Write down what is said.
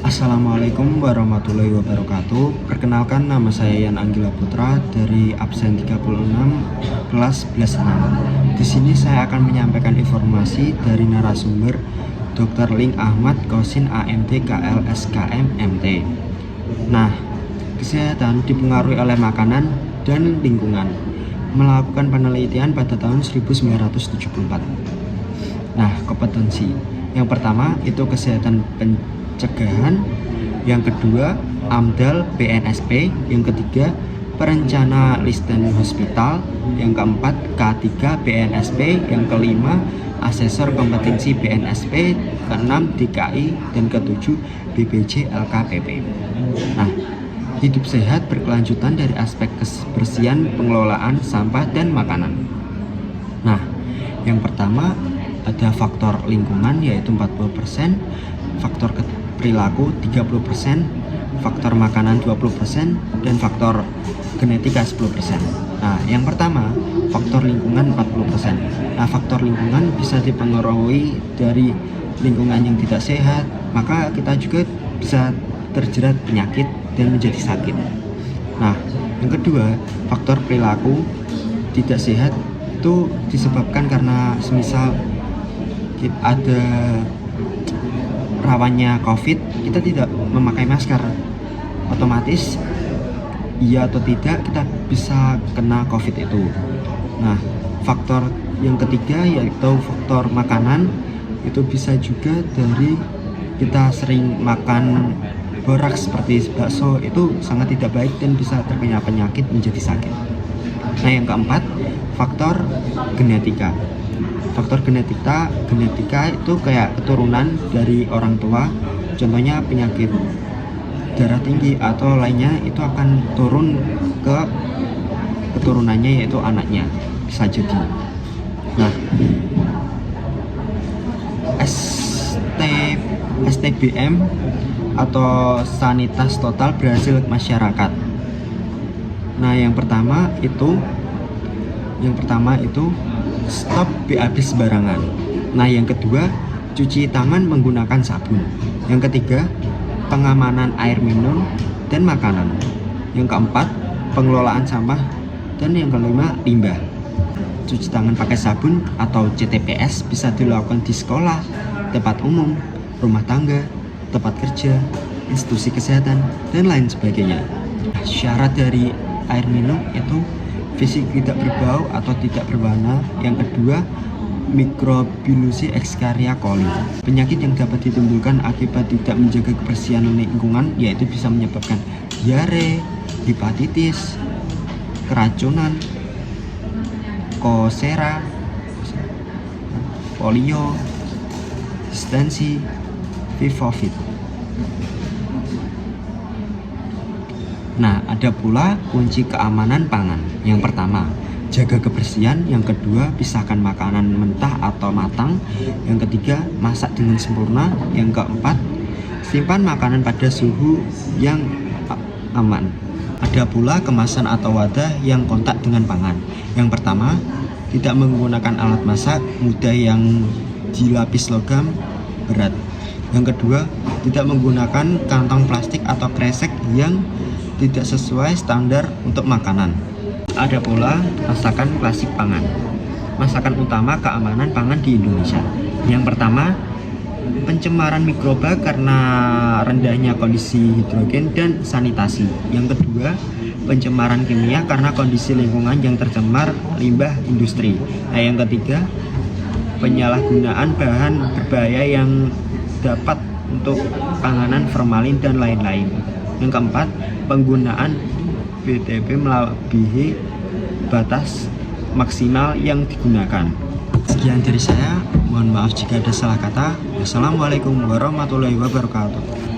Assalamualaikum warahmatullahi wabarakatuh. Perkenalkan, nama saya Yan Anggila Putra dari absen 36 kelas 11 Di sini saya akan menyampaikan informasi dari narasumber Dr. Ling Ahmad Kosin AMD KL SKM MT. Nah, kesehatan dipengaruhi oleh makanan dan lingkungan. Melakukan penelitian pada tahun 1974. Nah, kompetensi yang pertama itu kesehatan pencegahan, yang kedua AMDAL BNSP, yang ketiga perencana listen hospital, yang keempat K3 BNSP, yang kelima asesor kompetensi BNSP, keenam DKI, dan ketujuh BPJ LKPP. Nah, hidup sehat berkelanjutan dari aspek kebersihan, pengelolaan sampah, dan makanan. Nah, yang pertama ada faktor lingkungan yaitu 40%, faktor perilaku 30%, faktor makanan 20%, dan faktor genetika 10%. Nah, yang pertama faktor lingkungan 40%. Nah, faktor lingkungan bisa dipengaruhi dari lingkungan yang tidak sehat, maka kita juga bisa terjerat penyakit dan menjadi sakit. Nah, yang kedua faktor perilaku tidak sehat itu disebabkan karena semisal ada rawannya COVID, kita tidak memakai masker, otomatis iya atau tidak kita bisa kena COVID itu. Nah, faktor yang ketiga yaitu faktor makanan, itu bisa juga dari kita sering makan boraks seperti bakso, itu sangat tidak baik dan bisa terkena penyakit menjadi sakit. Nah, yang keempat faktor genetika. Faktor genetika itu kayak keturunan dari orang tua, contohnya penyakit darah tinggi atau lainnya itu akan turun ke keturunannya yaitu anaknya, bisa jadi. Nah, STBM atau sanitasi total berhasil masyarakat. Nah, yang pertama itu stop BAB sembarangan. Nah, yang kedua cuci tangan menggunakan sabun. Yang ketiga pengamanan air minum dan makanan. Yang keempat pengelolaan sampah, dan yang kelima limbah. Cuci tangan pakai sabun atau CTPS bisa dilakukan di sekolah, tempat umum, rumah tangga, tempat kerja, institusi kesehatan, dan lain sebagainya. Syarat dari air minum itu fisik tidak berbau atau tidak berwarna. Yang kedua mikrobiologi Escherichia coli. Penyakit yang dapat ditimbulkan akibat tidak menjaga kebersihan lingkungan yaitu bisa menyebabkan diare, hepatitis, keracunan, kolera, polio, disensi, COVID. Nah, ada pula kunci keamanan pangan. Yang pertama, jaga kebersihan. Yang kedua, pisahkan makanan mentah atau matang. Yang ketiga, masak dengan sempurna. Yang keempat, simpan makanan pada suhu yang aman. Ada pula kemasan atau wadah yang kontak dengan pangan. Yang pertama, tidak menggunakan alat masak mudah yang dilapis logam berat. Yang kedua, tidak menggunakan kantong plastik atau kresek yang tidak sesuai standar untuk makanan. Ada pula masakan klasik pangan. Masakan utama keamanan pangan di Indonesia. Yang pertama, pencemaran mikroba karena rendahnya kondisi hidrogen dan sanitasi. Yang kedua, pencemaran kimia karena kondisi lingkungan yang tercemar limbah industri. Nah, yang ketiga, penyalahgunaan bahan berbahaya yang dapat untuk panganan, formalin, dan lain-lain. Yang keempat, penggunaan BTP melebihi batas maksimal yang digunakan. Sekian dari saya, mohon maaf jika ada salah kata. Wassalamualaikum warahmatullahi wabarakatuh.